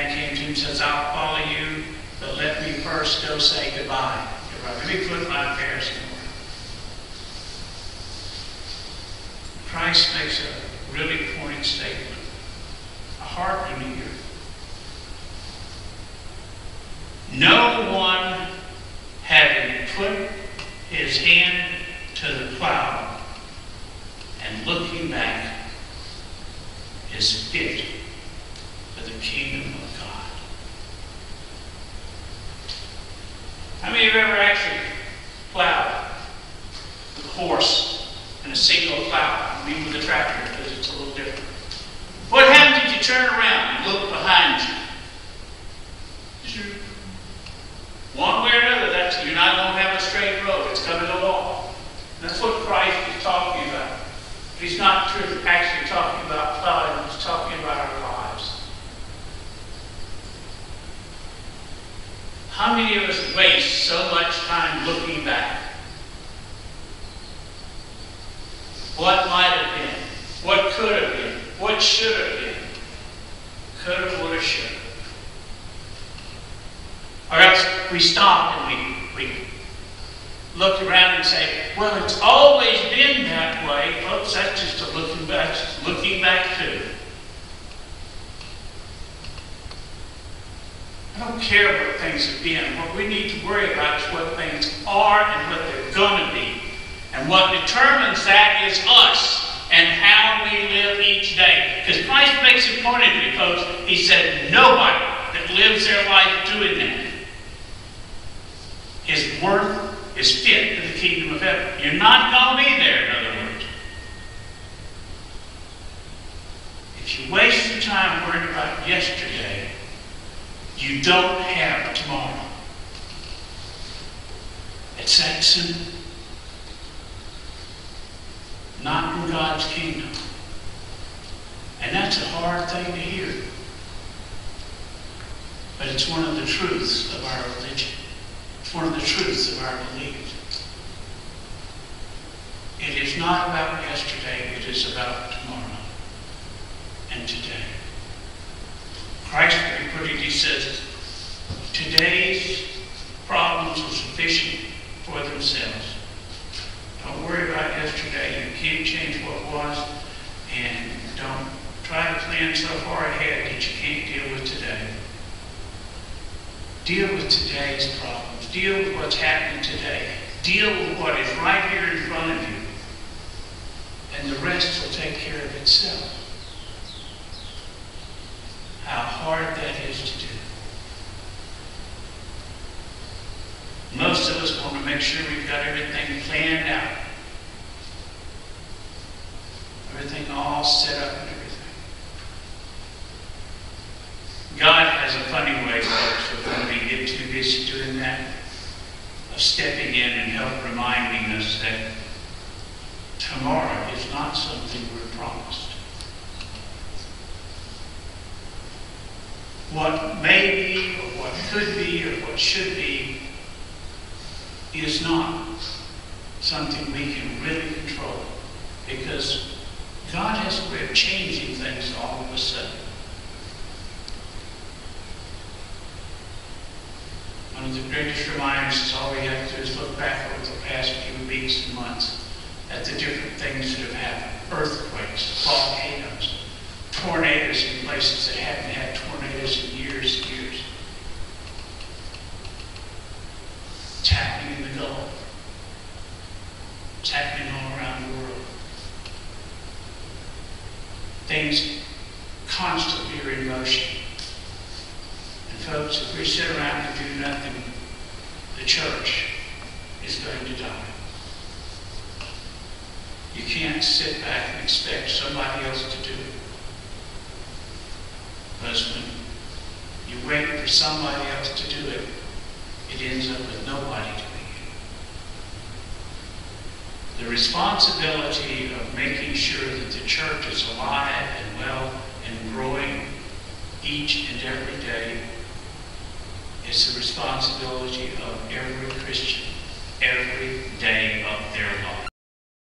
dad came to him and says, I'll follow you, but let me first go say goodbye. Let me put my affairs in order. Christ makes a really pointed statement, a hard one to hear. No one having put his hand to the plow and looking back is fit for the kingdom of God. How many of you have ever actually plowed with a horse and a single plow? I mean with a tractor, because it's a little different. What happens if you turn around and look behind you? One way or another, you're not going to have a straight road. It's going to go off. That's what Christ is talking about. He's not actually talking about plowing. He's talking about our lives. How many of us waste so much time looking back? What might have been? What could have been? What should have been? Could have, would have, should have. Or else we stop and we look around and say, well, it's always been that way. Folks, that's just a looking back too. I don't care what things have been. What we need to worry about is what things are and what they're going to be. And what determines that is us and how we live each day. Because Christ makes it pointedly, folks. He said, nobody that lives their life doing that is worth, is fit for the kingdom of heaven. You're not going to be there, in other words. If you waste your time worrying about yesterday, you don't have tomorrow. It's that simple. Not in God's kingdom. And that's a hard thing to hear. But it's one of the truths of our religion. It's one of the truths of our belief. It is not about yesterday, it is about tomorrow and today. Christ, very put it, he says, today's problems are sufficient for themselves. Don't worry about yesterday. You can't change what was, and don't try to plan so far ahead that you can't deal with today. Deal with today's problems. Deal with what's happening today. Deal with what is right here in front of you. And the rest will take care of itself. How hard that is to do. Most of us want to make sure we've got everything planned out. Everything all set up and everything. God has a funny way, folks, of when we get too busy doing that, of stepping in and help reminding us that tomorrow is not something we're promised. What may be, or what could be, or what should be, is not something we can really control, because God has a way of changing things all of a sudden. One of the greatest reminders is all we have to do is look back over the past few weeks and months at the different things that have happened. Earthquakes, volcanoes, tornadoes in places that haven't had tornadoes in years and years. It's happening in the Gulf. It's happening all around the world. Things constantly are in motion. And folks, if we sit around and do nothing, the church is going to die. You can't sit back and expect somebody else to do it. Because when you wait for somebody else to do it, it ends up with nobody doing it. The responsibility of making sure that the church is alive and well and growing each and every day is the responsibility of every Christian every day of their life.